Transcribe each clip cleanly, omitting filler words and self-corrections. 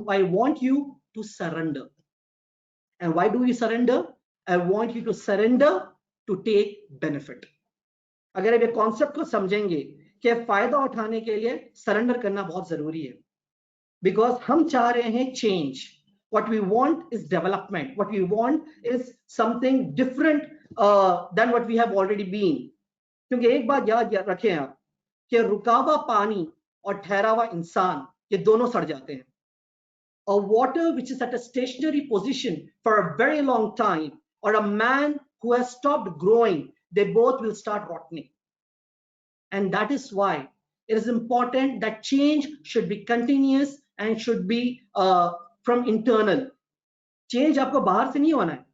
I want you to surrender. And why do we surrender? I want you to surrender to take benefit. अगर आप ये concept को समझेंगे कि फायदा उठाने के लिए सरेंडर करना बहुत जरूरी है, बिकॉज हम चाह रहे हैं change. What we want is development. What we want is something different than what we have already been. क्योंकि एक बात याद रखें आप कि रुका हुआ पानी और ठहरा हुआ इंसान ये दोनों सड़ जाते हैं. A water which is at a stationary position for a very long time, or a man who has stopped growing, they both will start rotting. And that is why it is important that change should be continuous and should be from internal. Change आपको बाहर से नहीं होना है.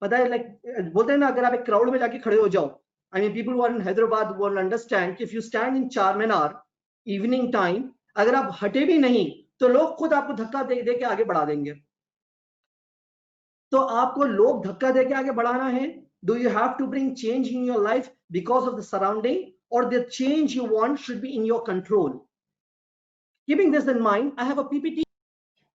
पता है, like बोलते हैं ना, अगर आप एक crowd में जाके खड़े हो जाओ, I mean, people who are in Hyderabad will understand if you stand in Charminar evening time, अगर आप हटे भी नहीं तो लोग खुद आपको धक्का दे के आगे बढ़ा देंगे. तो आपको लोग धक्का दे के आगे बढ़ाना है. Do you have to bring change in your life because of the surrounding, or the change you want should be in your control? Keeping this in mind, I have a PPT.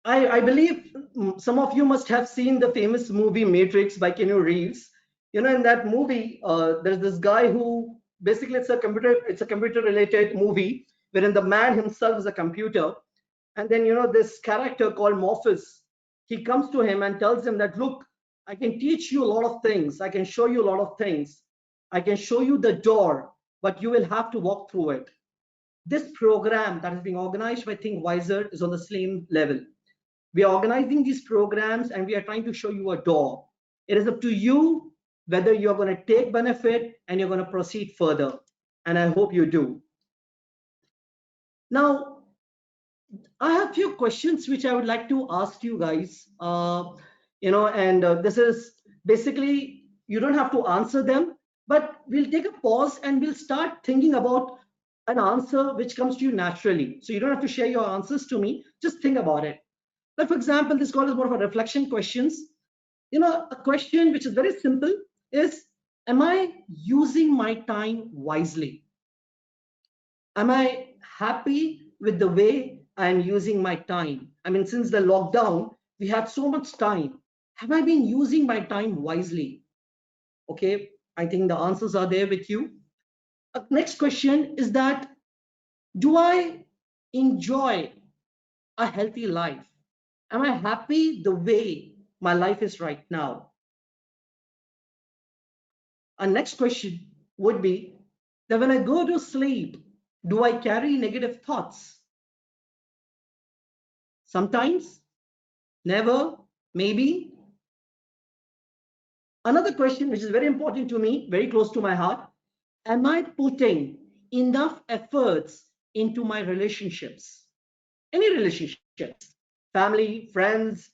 I believe some of you must have seen the famous movie Matrix by Keanu Reeves. You know, in that movie, there's this guy who basically it's a computer related movie wherein the man himself is a computer. And then, you know, this character called Morpheus, he comes to him and tells him that, look, I can teach you a lot of things. I can show you a lot of things. I can show you the door, but you will have to walk through it. This program that is being organized by Think Wiser is on the same level. We are organizing these programs and we are trying to show you a door. It is up to you whether you're going to take benefit and you're going to proceed further. And I hope you do. Now, I have a few questions which I would like to ask you guys. You know, and this is basically, you don't have to answer them, but we'll take a pause and we'll start thinking about an answer which comes to you naturally. So you don't have to share your answers to me, just think about it. But for example, this call is more of a reflection questions. You know, a question which is very simple is, am I using my time wisely? Am I happy with the way I'm using my time? I mean, since the lockdown, we had so much time. Have I been using my time wisely? Okay, I think the answers are there with you. Next question is that, do I enjoy a healthy life? Am I happy the way my life is right now? Our next question would be that when I go to sleep, do I carry negative thoughts? Sometimes, never, maybe. Another question which is very important to me, very close to my heart, am I putting enough efforts into my relationships? Any relationships, family, friends,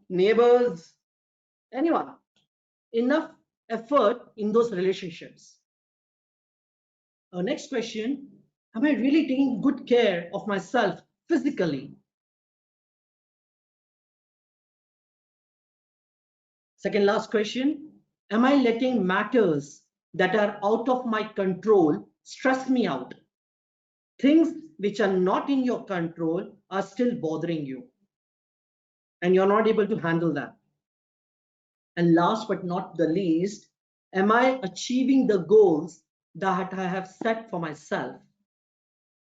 neighbors, anyone, enough effort in those relationships? Our next question, am I really taking good care of myself physically? Second last question, am I letting matters that are out of my control stress me out? Things which are not in your control are still bothering you, and you're not able to handle that. And last but not the least, am I achieving the goals that I have set for myself?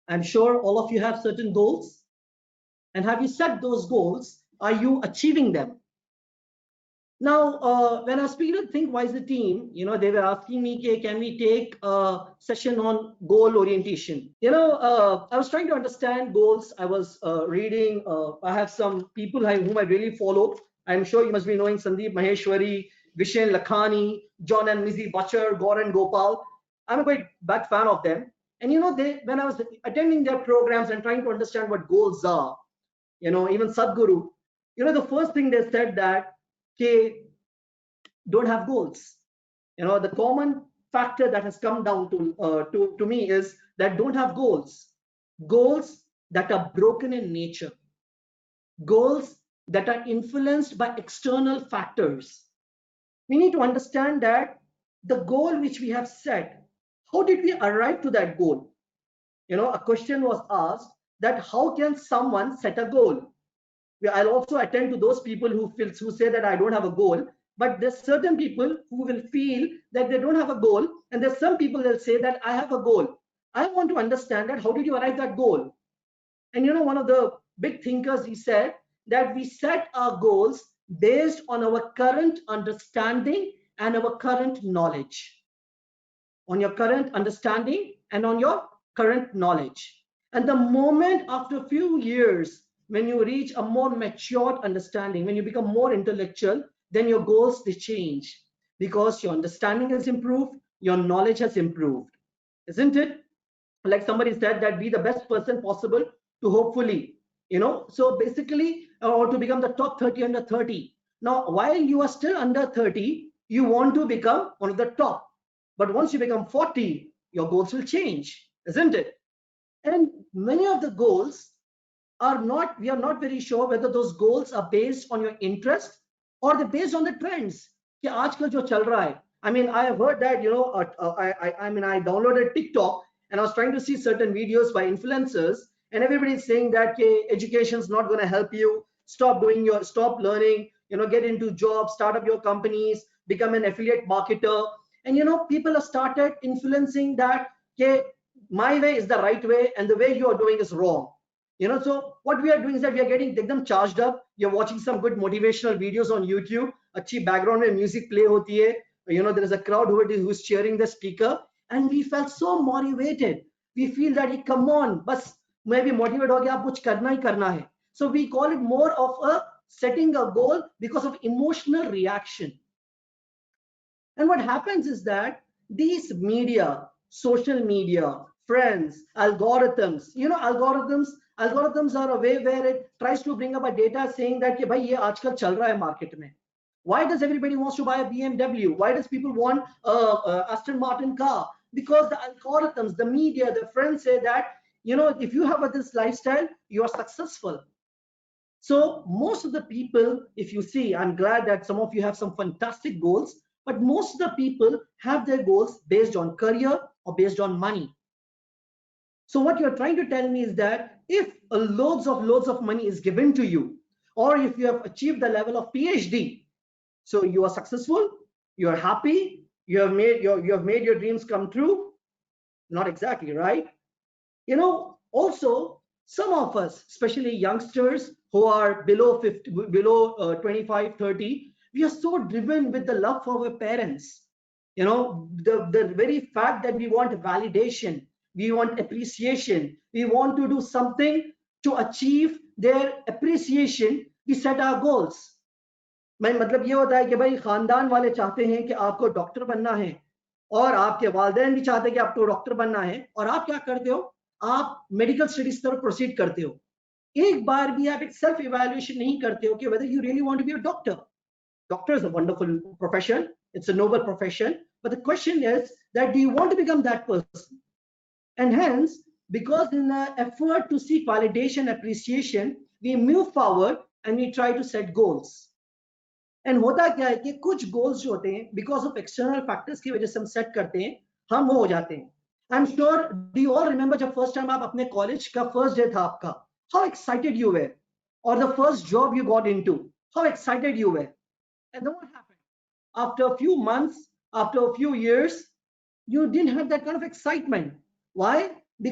I'm sure all of you have certain goals. And have you set those goals? Are you achieving them? Now, when I was speaking to Think Wiser team, you know, they were asking me, can we take a session on goal orientation? You know, I was trying to understand goals. I was reading, I have some people whom I really follow. I'm sure you must be knowing Sandeep Maheshwari, Vishen Lakhani, John and Mizzy Butcher, Gaurav Gopal. I'm a quite big fan of them. And you know, when I was attending their programs and trying to understand what goals are, you know, even Sadhguru, you know, the first thing they said that, okay, don't have goals. You know, the common factor that has come down to me is that don't have goals. Goals that are broken in nature. Goals that are influenced by external factors. We need to understand that the goal which we have set, how did we arrive to that goal? You know, a question was asked that how can someone set a goal. I'll also attend to those people who say that I don't have a goal, but there's certain people who will feel that they don't have a goal, and there's some people that say that I have a goal. I want to understand that how did you arrive that goal? And one of the big thinkers, he said that we set our goals based on our current understanding and our current knowledge. On your current understanding and on your current knowledge. And the moment after a few years, when you reach a more matured understanding, when you become more intellectual, then your goals, they change because your understanding has improved, your knowledge has improved, isn't it? Like somebody said, that be the best person possible to hopefully, so basically, or to become the top 30 under 30. Now, while you are still under 30, you want to become one of the top. But once you become 40, your goals will change, isn't it? And many of the goals are not, we are not very sure whether those goals are based on your interest or they're based on the trends. कि आजकल जो चल रहा है. I mean, I have heard that, I downloaded TikTok and I was trying to see certain videos by influencers, and everybody is saying that education is not going to help you. Stop learning, get into jobs, start up your companies, become an affiliate marketer. And people have started influencing that my way is the right way and the way you are doing is wrong. So what we are doing is that we are getting them charged up. You're watching some good motivational videos on YouTube. Achhi background mein music play hoti hai. There is a crowd who's cheering the speaker, and we felt so motivated. We feel that come on, bas मैं भी motivate हो गया, कुछ करना ही करना है. So we call it more of a setting a goal because of emotional reaction. And what happens is that these media, social media, friends, algorithms, algorithms are a way where it tries to bring up a data saying that bhai ye aajkal chal raha hai market mein. Why does everybody wants to buy a BMW? Why does people want a Aston Martin car? Because the algorithms, the media, the friends say that if you have this lifestyle, you are successful. So most of the people, if you see, I'm glad that some of you have some fantastic goals, but most of the people have their goals based on career or based on money. So what you're trying to tell me is that if loads of money is given to you, or if you have achieved the level of PhD, so you are successful, you are happy, you have made your dreams come true. Not exactly, right? Also, some of us, especially youngsters who are below 50, below 25, 30, we are so driven with the love for our parents. The very fact that we want validation, we want appreciation, we want to do something to achieve their appreciation, we set our goals. मैं मतलब ये होता है कि भाई खानदान वाले चाहते हैं कि आपको डॉक्टर बनना है, और आपके वालिदैन भी चाहते हैं कि आपको डॉक्टर बनना है, और आप क्या करते हो, आप मेडिकल स्टडीज तरफ प्रोसीड करते हो. एक बार भी आप एक सेल्फ इवैल्यूएशन नहीं करते हो कि whether you really want to be a doctor. Doctor is a wonderful profession, it's a noble profession, but the question is that do you want to become that person? And hence, because in the effort to seek validation, appreciation, we move forward and we try to set goals. And होता क्या है कि कुछ goals जो होते हैं because of external factors की वजह से हम सेट करते हैं, हम वो हो जाते हैं. I am sure do you all remember जब फर्स्ट टाइम आप अपने कॉलेज का फर्स्ट डे था आपका, हाउ एक्साइटेड यू वर, और the first job you got into, how excited you were. And then what happened after a few months, after a few years, you didn't have that kind of excitement. Why?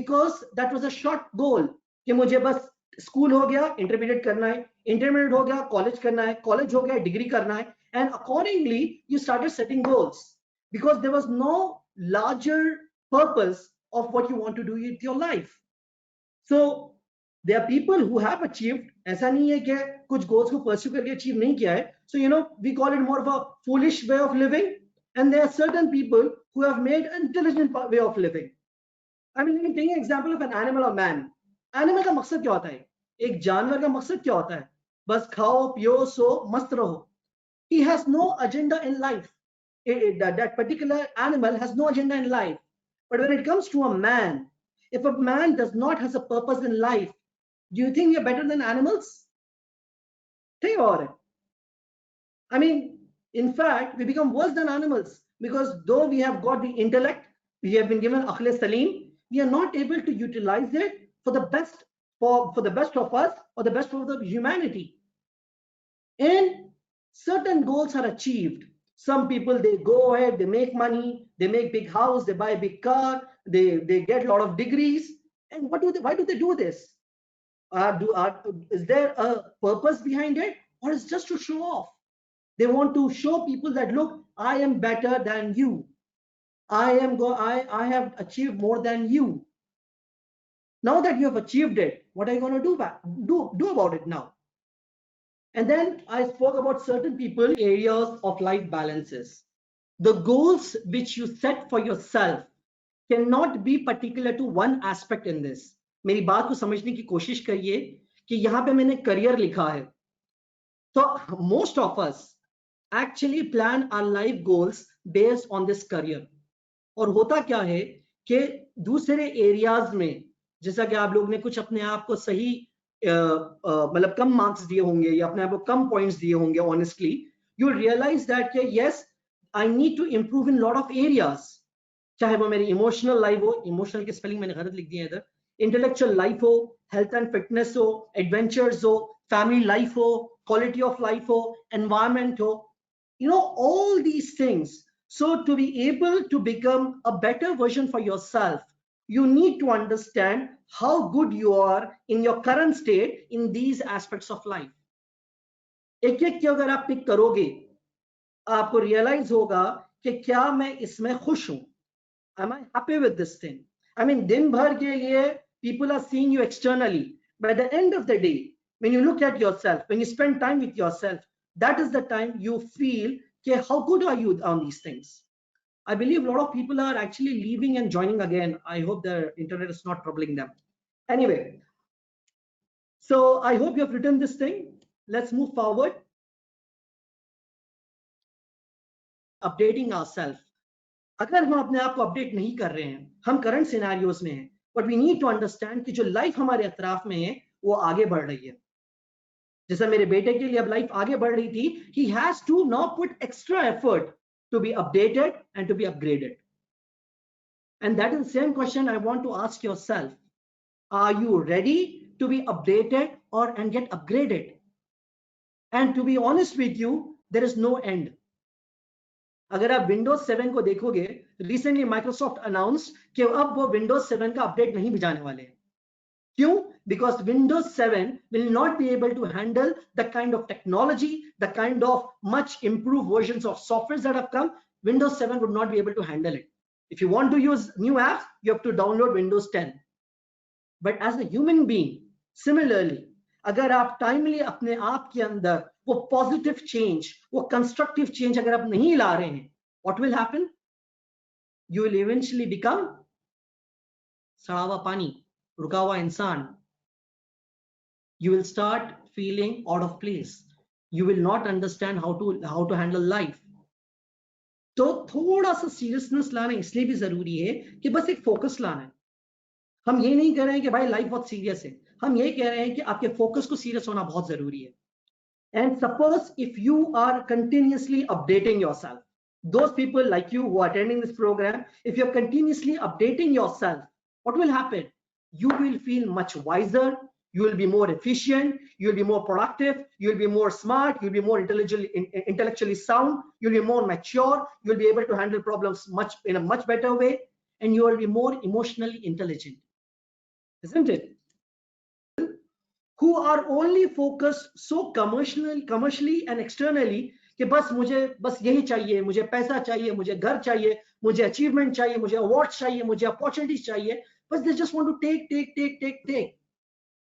Because that was a short goal कि मुझे बस school हो गया, intermediate करना है, intermediate हो गया, college करना है, कॉलेज हो गया, डिग्री करना है, and accordingly you started setting goals because there was no larger purpose of what you want to do with your life. So there are people who have achieved, ऐसा नहीं है कि कुछ goals को pursue करके achieve नहीं किया है. So we call it more of a foolish way of living, and there are certain people who have made an intelligent way of living. I mean, let me take an example of an animal or man. Animal का मकसद क्या होता है? एक जानवर का मकसद क्या होता है? बस खाओ पियो सो मस्त रहो. He has no agenda in life. That particular animal has no agenda in life. But when it comes to a man, if a man does not has a purpose in life, do you think you're better than animals? Think about it. I mean, in fact, we become worse than animals because though we have got the intellect, we have been given akhl salim, we are not able to utilize it for the best for the best of us or the best of the humanity. And certain goals are achieved. Some people, they go ahead, they make money, they make big house, they buy a big car, they get a lot of degrees. And why do they do this? Is there a purpose behind it, or is just to show off? They want to show people that, look, I am better than you. I have achieved more than you. Now that you have achieved it, what are you going to do about it now? And then I spoke about certain people areas of life balances. The goals which you set for yourself cannot be particular to one aspect in this. मेरी बात को समझने की कोशिश करिए कि यहाँ पे मैंने करियर लिखा है. So most of us actually plan our life goals based on this career. और होता क्या है कि दूसरे एरियाज में, जैसा कि आप लोग ने कुछ अपने आप को सही मतलब कम मार्क्स दिए होंगे या अपने आप को कम पॉइंट्स दिए होंगे, ऑनेस्टली यू रियलाइज दैट कि yes I need to improve in lot of areas. चाहे वो मेरी इमोशनल लाइफ हो, इमोशनल की स्पेलिंग मैंने गलत लिख दिया है इधर, इंटेलेक्चुअल लाइफ हो, हेल्थ एंड फिटनेस हो, एडवेंचर्स हो, फैमिली लाइफ हो, क्वालिटी ऑफ लाइफ हो, एनवायरमेंट हो, you know, all these things. So to be able to become a better version for yourself, you need to understand how good you are in your current state in these aspects of life. एक एक की अगर आप pick करोगे, आपको realise होगा कि क्या मैं इसमें खुश हूं. Am I happy with this thing? I mean, दिन भर के लिए people are seeing you externally, but at the end of the day, when you look at yourself, when you spend time with yourself, that is the time you feel, okay, how good are you on these things? I believe a lot of people are actually leaving and joining again. I hope the internet is not troubling them. Anyway, so I hope you have written this thing. Let's move forward. Updating ourselves. अगर हम अपने आप को update नहीं कर रहे हैं, हम करंट सिनेरियोज में हैं, but we need to understand कि जो लाइफ हमारे अतराफ में है वो आगे बढ़ रही है. जैसा मेरे बेटे के लिए अब लाइफ आगे बढ़ रही थी, he has to now put extra effort to be updated and to be upgraded. And that is the same question I want to ask yourself. Are you ready to be updated or and get upgraded? And to be honest with you, there is no end. अगर आप Windows 7 को देखोगे, recently Microsoft announced कि अब वो Windows 7 का update नहीं भेजाने वाले हैं. क्यों? Because Windows 7 will not be able to handle the kind of technology, the kind of much improved versions of softwares that have come. Windows 7 would not be able to handle it. If you want to use new apps, you have to download Windows 10. But as a human being, similarly, अगर आप timely अपने आप के अंदर वो positive change, वो constructive change अगर आप नहीं ला रहे हैं, what will happen? You will eventually become सड़ा हुआ पानी, रुका हुआ इंसान. You will start feeling out of place. You will not understand how to handle life. तो थोड़ा सा सीरियसनेस लाना इसलिए भी जरूरी है कि बस एक फोकस लाना है. हम ये नहीं कह रहे हैं कि भाई लाइफ बहुत सीरियस है, हम ये कह रहे हैं कि आपके फोकस को सीरियस होना बहुत जरूरी है. And suppose if you are continuously updating yourself, those people like you who are attending this program, if you're continuously updating yourself, what will happen? You will feel much wiser, you will be more efficient, you will be more productive, you will be more smart, you'll be more intellectually sound, you'll be more mature, you'll be able to handle problems in a much better way, and you will be more emotionally intelligent. Isn't it? Who are only focused so commercially and externally कि बस मुझे बस यही चाहिए, मुझे पैसा चाहिए, मुझे घर चाहिए, मुझे अचीवमेंट चाहिए, मुझे अवार्ड्स चाहिए, मुझे अपॉर्चुनिटीज चाहिए, बस they just want to take.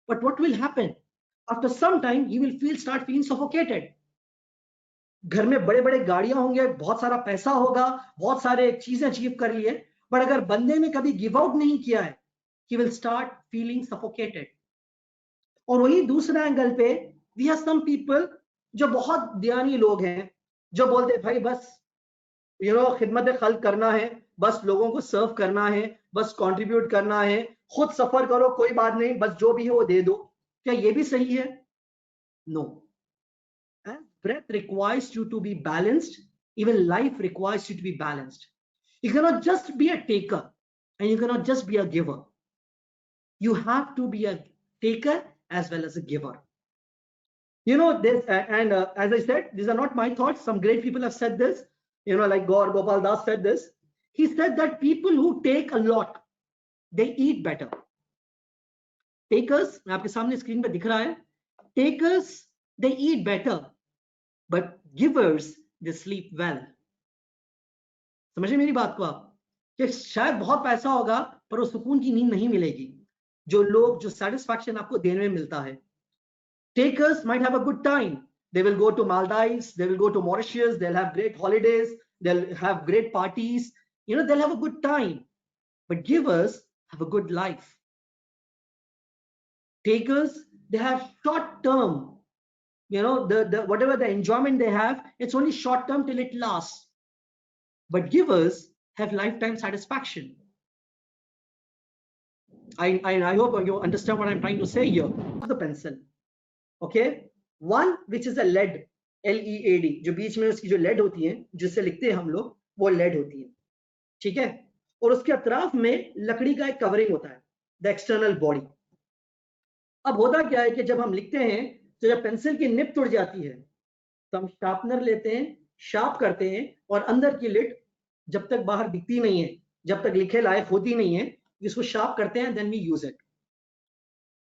But what will happen? After some time, you will start feeling suffocated. घर में बड़े बड़े गाड़ियां होंगे, बहुत सारा पैसा होगा, बहुत सारे चीजें अचीव कर लिए, बट अगर बंदे ने कभी गिव आउट नहीं किया है, he will start feeling suffocated. और वही दूसरा एंगल पे we have some people जो बहुत दयानी लोग हैं, जो बोलते भाई बस खिदमत खल्क करना है, बस लोगों को सर्व करना है, बस कंट्रीब्यूट करना है, खुद सफर करो कोई बात नहीं, बस जो भी है वो दे दो. क्या ये भी सही है? No. Breath requires you to be balanced. Even life requires you to be balanced. You cannot just be a taker and you cannot just be a giver. You have to be a taker as well as a giver. You know this, and as I said, these are not my thoughts. Some great people have said this. You know, like Gopal Das said this. He said that people who take a lot, they eat better. Takers, आपके सामने screen पे दिख रहा है. Takers, they eat better, but givers, they sleep well. समझे मेरी बात को आप, कि शायद बहुत पैसा होगा पर वो सुकून की नींद नहीं मिलेगी जो satisfaction आपको देने में मिलता है. Takers might have a good time. They will go to Maldives, they will go to Mauritius, they'll have great holidays, they'll have great parties, you know, they'll have a good time. But givers have a good life. Takers, they have short term, you know, whatever the enjoyment they have, it's only short term till it lasts. But givers have lifetime satisfaction. I hope you understand what I'm trying to say here. The pencil, okay, one which is a lead, L-E-A-D, जो बीच में उसकी जो lead होती है जिससे लिखते हैं हम लोग, वो lead होती है, ठीक है, और उसके अतराफ में लकड़ी का एक कवरिंग होता है, the external body. अब होता क्या है कि जब हम लिखते हैं तो जब पेंसिल की निब टूट जाती है तो हम शार्पनर लेते हैं, शार्प करते हैं, और अंदर की लिड जब तक बाहर दिखती नहीं है, जब तक लिखे लायक होती नहीं है, इसको शार्प करते हैं, then we use it.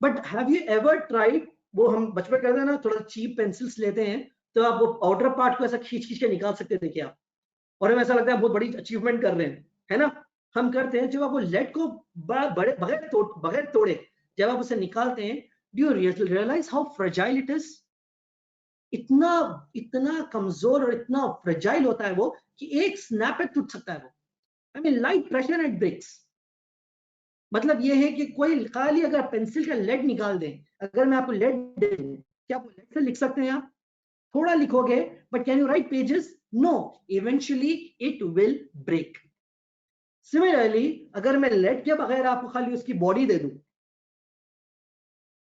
But have you ever tried, वो हम बचपन करते हैं ना, थोड़ा चीप पेंसिल्स लेते हैं तो आप वो आउटर पार्ट को ऐसा खींच खींच के निकाल सकते थे क्या, और हमें ऐसा लगता है बहुत बड़ी अचीवमेंट कर रहे हैं, है ना. हम करते हैं जब आप वो लेड को बगैर तोड़े जब आप उसे निकालते हैं, do you realize how fragile it is. इतना कमजोर और इतना फ्रेजाइल होता है वो कि एक स्नैप पे टूट सकता है वो. I mean light pressure and breaks. मतलब ये है कि कोई खाली अगर पेंसिल का लेड निकाल दें, अगर मैं आपको लेड दे दूं, क्या आप लेड से लिख सकते हैं? आप थोड़ा लिखोगे, but can you write pages? No, eventually it will break. Similarly अगर मैं लेड के बगैर आपको खाली उसकी बॉडी दे दूं,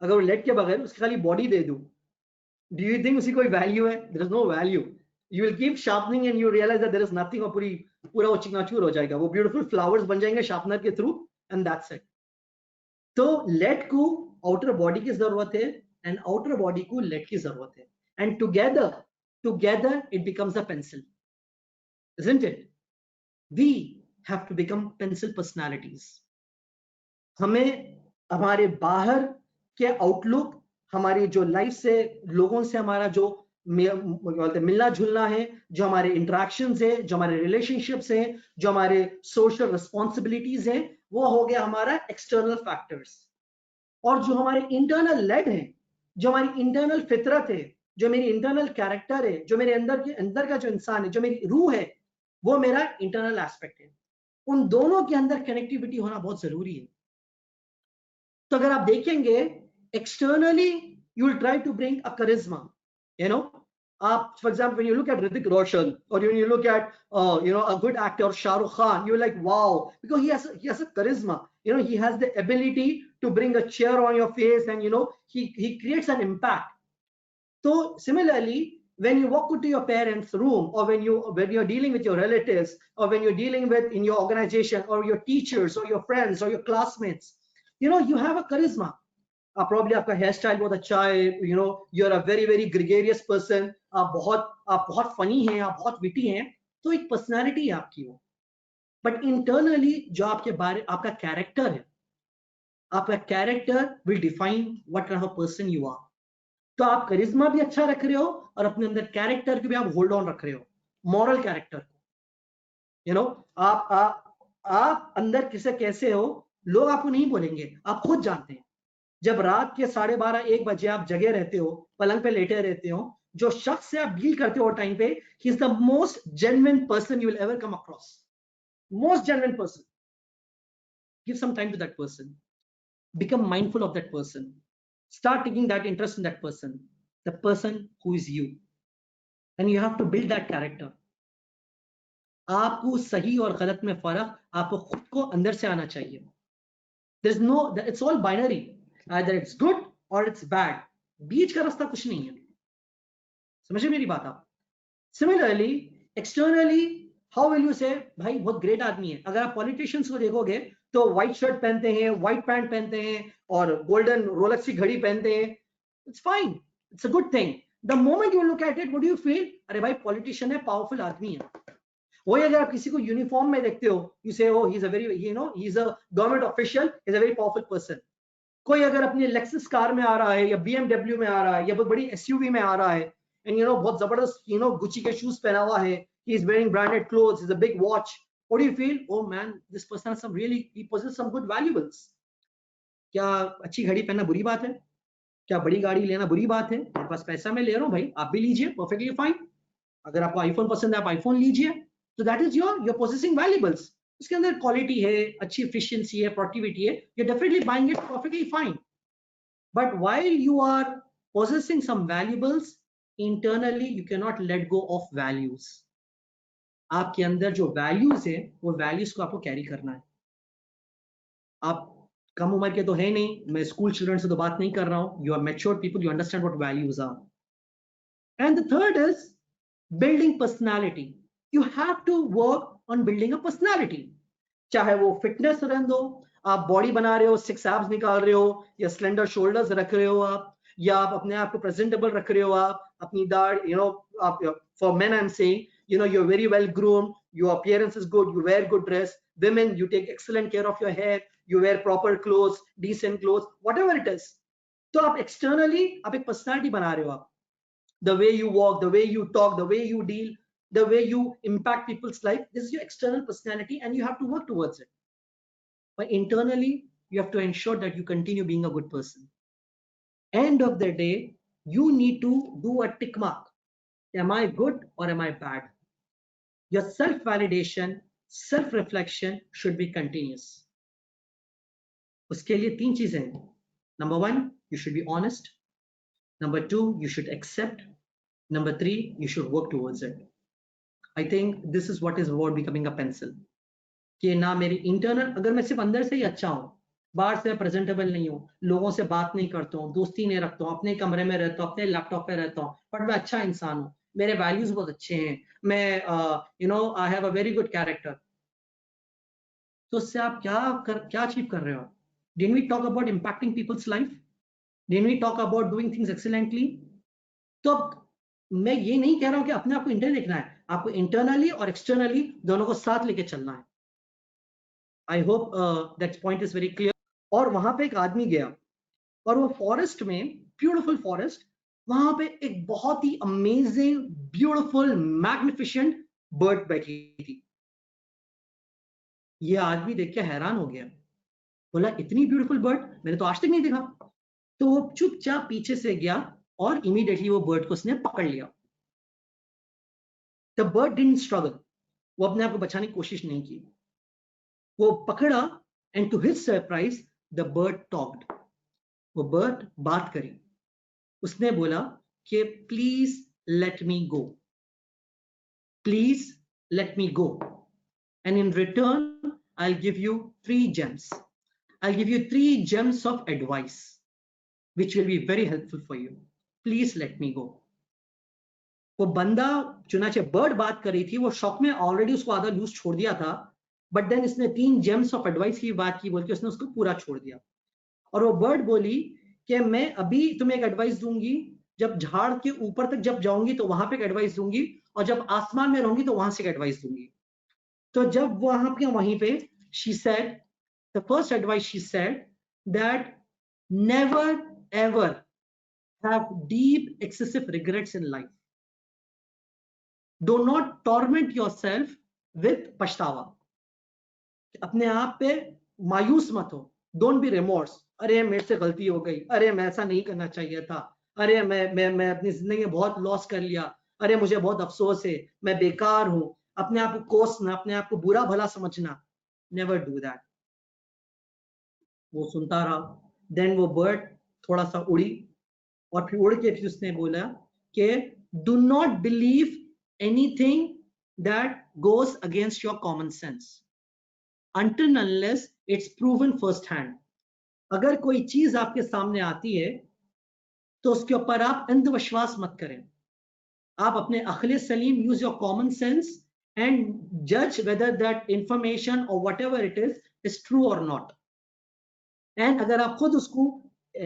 अगर वो लेड के बगैर उसकी खाली बॉडी दे दूं, do you think उसकी कोई वैल्यू है? there is no value. You will keep sharpening and you realize that there is nothing, और पूरा वो चिकनाचूर हो जाएगा, वो ब्यूटीफुल फ्लावर्स बन जाएंगे शार्पनर के थ्रू, एंड दैट्स इट. तो लेड को आउटर बॉडी की जरूरत है एंड आउटर बॉडी को लेड की जरूरत है, and together it becomes a pencil, isn't it? We have to become pencil personalities. हमें हमारे बाहर के आउटलुक, हमारी जो लाइफ से, लोगों से हमारा जो मिलना जुलना है, जो हमारे इंटरेक्शंस है, जो हमारे रिलेशनशिप्स हैं, जो हमारे सोशल रिस्पॉन्सिबिलिटीज हैं, वो हो गया हमारा एक्सटर्नल फैक्टर्स. और जो हमारे इंटरनल लेड है, जो हमारी इंटरनल फितरत है, जो मेरी इंटरनल कैरेक्टर है, जो मेरे अंदर का जो इंसान है, जो मेरी रूह है, वो मेरा इंटरनल एस्पेक्ट है. उन दोनों के अंदर कनेक्टिविटी होना बहुत जरूरी है. तो अगर आप देखेंगे externally you will try to bring a charisma, you know. For example, when you look at Hrithik Roshan, or when you look at a good actor Shah Rukh Khan, you're like wow, because he has a charisma, you know, he has the ability to bring a cheer on your face, and you know he creates an impact. So similarly, when you walk into your parents' room, or when you're dealing with your relatives, or when you're dealing with in your organization, or your teachers, or your friends, or your classmates, you know, you have a charisma. Probably आपका hair style बहुत अच्छा है, you know, you're a very very gregarious person, आप बहुत funny हैं, आप बहुत witty हैं, तो एक पर्सनालिटी है आपकी वो. बट इंटरनली जो आपका कैरेक्टर है, आपका character will define what kind of person you are. तो आप करिश्मा भी अच्छा रख रहे हो और अपने अंदर कैरेक्टर को भी आप होल्ड ऑन रख रहे हो, मॉरल कैरेक्टर को. यू नो, आप अंदर किसे कैसे हो लोग आपको नहीं बोलेंगे, आप खुद जानते हैं. जब रात के 12:30-1 बजे आप जगे रहते हो, पलंग पे लेटे रहते हो, जो शख्स से आप डील करते हो टाइम पे, he is the most genuine person you will ever come across. Most genuine person. Give some time to that person, become mindful of that person, start taking that interest in that person, the person who is you, and you have to build that character. आपको सही और गलत में फर्क आपको खुद को अंदर से आना चाहिए. There's no, it's all binary, either it's good or it's bad. बीच का रास्ता कुछ नहीं है. समझे मेरी बात आप? Similarly, externally, how will you say भाई बहुत ग्रेट आदमी है? अगर आप पॉलिटिशियंस को देखोगे तो व्हाइट शर्ट पहनते हैं, व्हाइट पैंट पहनते हैं और गोल्डन रोलेक्स की घड़ी पहनते हैं, it's fine, it's a good thing. The moment you look at it, what do you feel? अरे भाई पॉलिटिशियन है, पावरफुल आदमी है। वही अगर आप किसी को यूनिफॉर्म में देखते हो, you say oh he is a very, you know, he is a government official, is a very powerful person. कोई अगर अपनी लेक्सस कार में आ रहा है या बीएमडब्ल्यू में आ रहा है या बहुत बड़ी एसयूवी में आ रहा है, एंड यू नो बहुत जबरदस्त यू नो गुची के शूज पहना हुआ है, he is wearing branded clothes, is a big watch, what do you feel? Oh man, this person has some really, he possesses some good valuables. क्या अच्छी घड़ी पहनना बुरी बात है? क्या बड़ी गाड़ी लेना बुरी बात है? मेरे पास पैसा, मैं ले रहा हूँ भाई, आप भी लीजिए, परफेक्टली फाइन। अगर आपको आईफोन पसंद है आप आईफोन लीजिए, तो that is your possessing valuables. इसके अंदर क्वालिटी है, अच्छी एफिशिएंसी है, प्रोडक्टिविटी है, you definitely buying it perfectly fine. But while you are possessing some valuables, internally you cannot let go of values. आपके अंदर जो values है, वो values को आपको carry करना है। आप कम उम्र के तो है नहीं, मैं स्कूल स्टूडेंट से तो बात नहीं कर रहा हूँ। You are mature people, you understand what values are. And the third is building personality. You have to work on building a personality. चाहे वो फिटनेस रन दो, आप बॉडी बना रहे हो, सिक्स एब्स निकाल रहे हो, या स्लेंडर शोल्डर्स रख रहे हो आप, या आप अपने आप को प्रेजेंटेबल रख रहे हो, आप अपनी दाढ़, यू नो, आप for main I am saying, you know, you're very well groomed, your appearance is good, you wear good dress. Women, you take excellent care of your hair, you wear proper clothes, decent clothes, whatever it is. तो आप externally आप एक personality बना रहे हो आप, the way you walk, the way you talk, the way you deal, the way you impact people's life, this is your external personality and you have to work towards it. But internally, you have to ensure that you continue being a good person. End of the day, you need to do a tick mark. Am I good or am I bad? Your self-validation, self-reflection should be continuous. उसके लिए तीन चीजें हैं. Number one, you should be honest. Number two, you should accept. Number three, you should work towards it. I think this is what is about becoming a pencil. कि ना मेरी internal, अगर मैं सिर्फ अंदर से ही अच्छा हूँ, बाहर से प्रेजेंटेबल नहीं हूँ, लोगों से बात नहीं करता हूँ, दोस्ती नहीं रखता हूँ, अपने कमरे में रहता हूँ, अपने लैपटॉप पे रहता हूँ, बट मैं अच्छा इंसान हूँ, मेरे वैल्यूज बहुत अच्छे हैं, मैं you know I have a very good character, तो उससे आप क्या अचीव कर रहे हो? Didn't we talk about impacting people's life? Didn't we talk about doing things excellently? तो मैं ये नहीं कह रहा हूँ कि अपने आप को इंटरनली देखना है, आपको इंटरनली और एक्सटर्नली दोनों को साथ लेके चलना है। I hope that point is very clear. और वहां पे एक आदमी गया और वो फॉरेस्ट में, ब्यूटीफुल फॉरेस्ट, वहां पे एक बहुत ही अमेजिंग, ब्यूटीफुल, मैग्निफिसेंट बर्ड बैठी थी। ये आदमी देख के हैरान हो गया, बोला इतनी ब्यूटीफुल बर्ड मैंने तो आज तक नहीं देखा। तो वो चुपचाप पीछे से गया और इमीडिएटली वो बर्ड को उसने पकड़ लिया। द बर्ड डिडंट स्ट्रगल, वो अपने आप को बचाने की कोशिश नहीं की, वो पकड़ा, and to his surprise the bird talked, वो बर्ड बात करी, उसने बोला कि please let me go, please let me go, and in return I give you 3 gems, I'll give you 3 gems of advice which will be very helpful for you, please let me go. वो बंदा चुनाचे bird बात कर रही थी, वो shock में already उसको आधा न्यूज छोड़ दिया था, बट देन इसने 3 जेम्स ऑफ एडवाइस की बात की बोल के उसने उसको पूरा छोड़ दिया। और वो बर्ड बोली कि मैं अभी तुम्हें एक एडवाइस दूंगी, जब झाड़ के ऊपर तक जब जाऊंगी तो वहां पे एक एडवाइस दूंगी, और जब आसमान में रहूंगी तो वहां से एक एडवाइस दूंगी। तो जब वहां पे वहीं पे she said, the first advice she said that never ever have deep excessive regrets in life. Do not torment yourself with पछतावा, अपने आप पे मायूस मत हो, डोंट बी रिमोर्स, अरे मेरे से गलती हो गई, अरे मैं ऐसा नहीं करना चाहिए था, अरे मैं अपनी जिंदगी में बहुत लॉस कर लिया, अरे मुझे बहुत अफसोस है, मैं बेकार हूं, अपने आप को कोसना, अपने आप को बुरा भला समझना, नेवर डू दैट। वो सुनता रहा, देन वो बर्ड थोड़ा सा उड़ी, और फिर उड़ के फिर उसने बोला कि do not believe anything that goes against your common sense until unless it's proven first hand. अगर कोई चीज आपके सामने आती है तो उसके ऊपर आप अंधविश्वास मत करें, आप अपने अक्ल Salim, use your common sense and जज whether that information or whatever it is is true or not. And अगर आप खुद उसको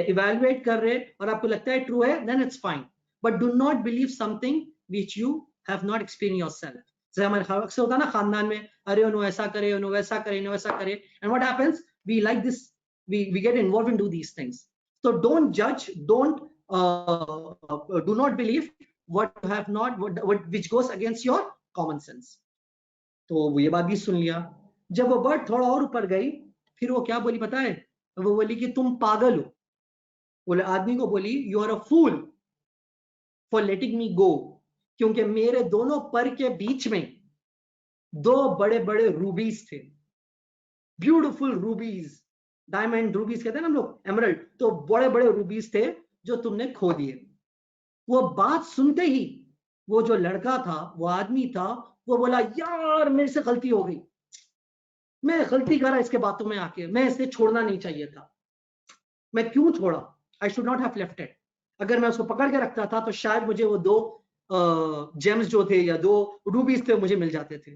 evaluate कर रहे और आपको लगता है true है, then it's fine. But do not believe something which you have not experienced yourself. जैसे हमारे अक्सर होता है ना खानदान में, अरे उन्होंने ऐसा करे, उन्होंने वैसा करे, उन्होंने वैसा करे, and what happens? We like this, we get involved into these things. So don't judge, do not believe what you have not, which goes against your common sense. तो वो ये बात भी सुन लिया. जब वो बर्ड थोड़ा और ऊपर गई, फिर वो क्या बोली पता है? वो बोली कि तुम पागल हो. बोले आदमी को बोली, you are a fool for letting me go, क्योंकि मेरे दोनों पर के बीच में दो बड़े बड़े रूबीज थे, ब्यूटीफुल रूबीज, डायमंड रूबीज कहते हैं ना हम लोग, एमरल्ड, तो बड़े बड़े रूबीज थे जो तुमने खो दिए. वो बात सुनते ही वो जो लड़का था, वो आदमी था, वो बोला यार मेरे से गलती हो गई, मैं गलती करा इसके बातों में आके, मैं इसे छोड़ना नहीं चाहिए था, मैं क्यों छोड़ा, I should not have left it. अगर मैं उसको पकड़ के रखता था तो शायद मुझे वो दो जेम्स जो थे या दो रूबीज थे मुझे मिल जाते थे.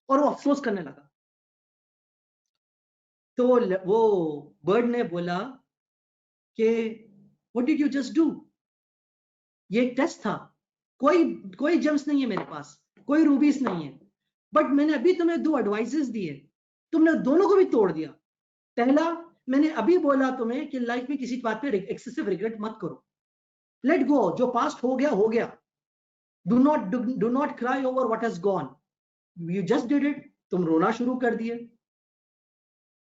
और वो अफसोस करने लगा. तो वो बर्ड ने बोला कि what did you just do, ये एक टेस्ट था, कोई जेम्स नहीं है मेरे पास, कोई रूबीज नहीं है, बट मैंने अभी तुम्हें दो एडवाइसेस दिए, तुमने दोनों को भी तोड़ दिया. पहला, मैंने अभी बोला तुम्हें कि लाइफ में किसी बात पे एक्सेसिव रिग्रेट मत करो, लेट गो, जो पास्ट हो गया हो गया. Do not cry over what has gone, you just did it, तुम रोना शुरू कर दिए.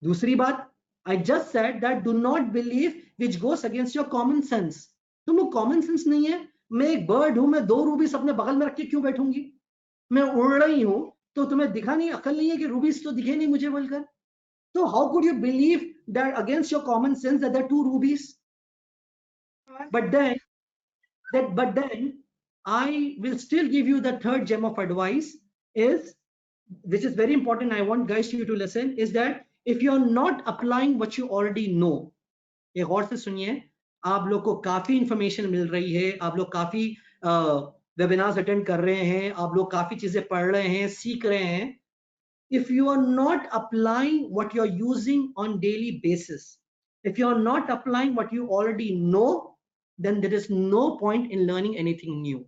दूसरी बात, I just said that do not believe which goes against your common sense. तुमको कॉमन सेंस नहीं है, मैं एक बर्ड हूं, मैं दो रूबीज अपने बगल में रख के क्यों बैठूंगी, मैं उड़ रही हूं, तो तुम्हें दिखा नहीं, अकल नहीं है कि रूबीज तो दिखे नहीं मुझे बोलकर. तो how could you believe that against your common sense that there two rubies. But then I will still give you the third gem of advice, is which is very important, I want guys you to listen, is that if you're not applying what you already know, ये गौर से सुनिए, आप लोग को काफी information मिल रही है, आप लोग काफी वेबिनार्स अटेंड कर रहे हैं, आप लोग काफी चीजें पढ़ रहे हैं, सीख रहे हैं. If you are not applying what you're using on daily basis, if you're not applying what you already know, then there is no point in learning anything new.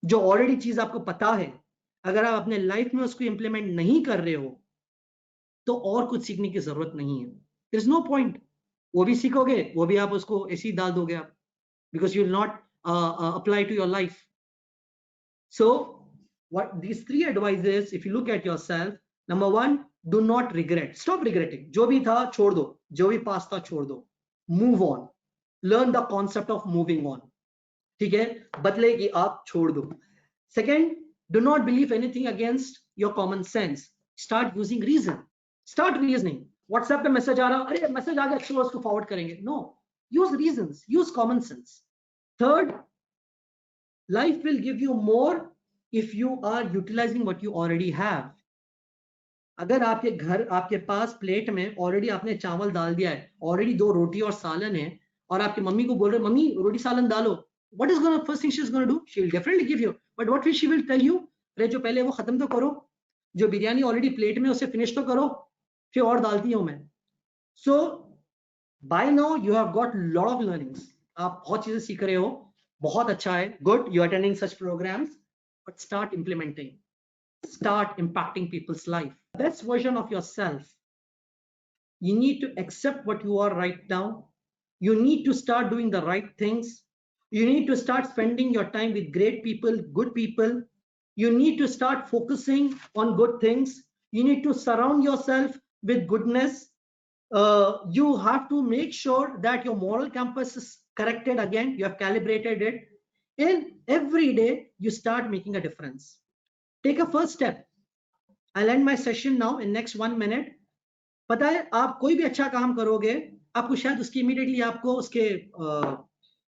जो ऑलरेडी चीज आपको पता है, अगर आप अपने लाइफ में उसको इंप्लीमेंट नहीं कर रहे हो, तो और कुछ सीखने की जरूरत नहीं है. There is no point. वो भी सीखोगे, वो भी आप उसको ऐसे ही डाल दोगे आप, because you will not apply to your life. So what these three advices, if you look at yourself, number one, do not regret, stop regretting. जो भी था छोड़ दो, जो भी पास था छोड़ दो, move on, learn the concept of moving on. ठीक है, बदले की आप छोड़ दो. Second, do not believe anything against your common sense, start using reason, start reasoning. WhatsApp पे मैसेज आ रहा, अरे मैसेज आ गया, चलो उसको फॉरवर्ड करेंगे. No, use reasons, use common sense. Third, life will give you more if you are utilizing what you already have. अगर आपके घर, आपके पास प्लेट में ऑलरेडी आपने चावल डाल दिया है, ऑलरेडी दो रोटी और सालन है, और आपकी मम्मी को बोल रहे मम्मी रोटी सालन डालो, what is going to first thing she is going to do? She will definitely give you, but what will she will tell you? अरे जो पहले वो खत्म तो करो, जो बिरयानी ऑलरेडी प्लेट में उसे फिनिश तो करो, फिर और डालती हूं मैं. So by now you have got lot of learnings, आप बहुत चीजें सीख रहे हो, बहुत अच्छा है, good, you are attending such programs, but start implementing, start impacting people's life. Best version of yourself, you need to accept what you are right now, you need to start doing the right things, you need to start spending your time with great people, good people, you need to start focusing on good things, you need to surround yourself with goodness. You have to make sure that your moral compass is corrected again, you have calibrated it, and every day you start making a difference. Take a first step. I'll end my session now in next 1 minute. पता है, आप कोई भी अच्छा काम करोगे, आपको शायद उसकी इमीडिएटली आपको उसके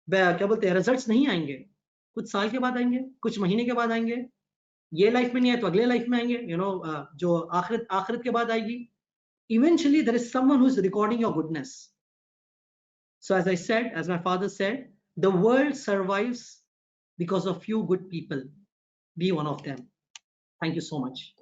क्या बोलते हैं रिजल्ट्स नहीं आएंगे, कुछ साल के बाद आएंगे, कुछ महीने के बाद आएंगे, ये लाइफ में नहीं है तो अगले लाइफ में आएंगे, जो आखिरत के बाद आएगी. Eventually there is someone who is recording your goodness. So as I said, as my father said, the world survives because of few good people. Be one of them. Thank you so much.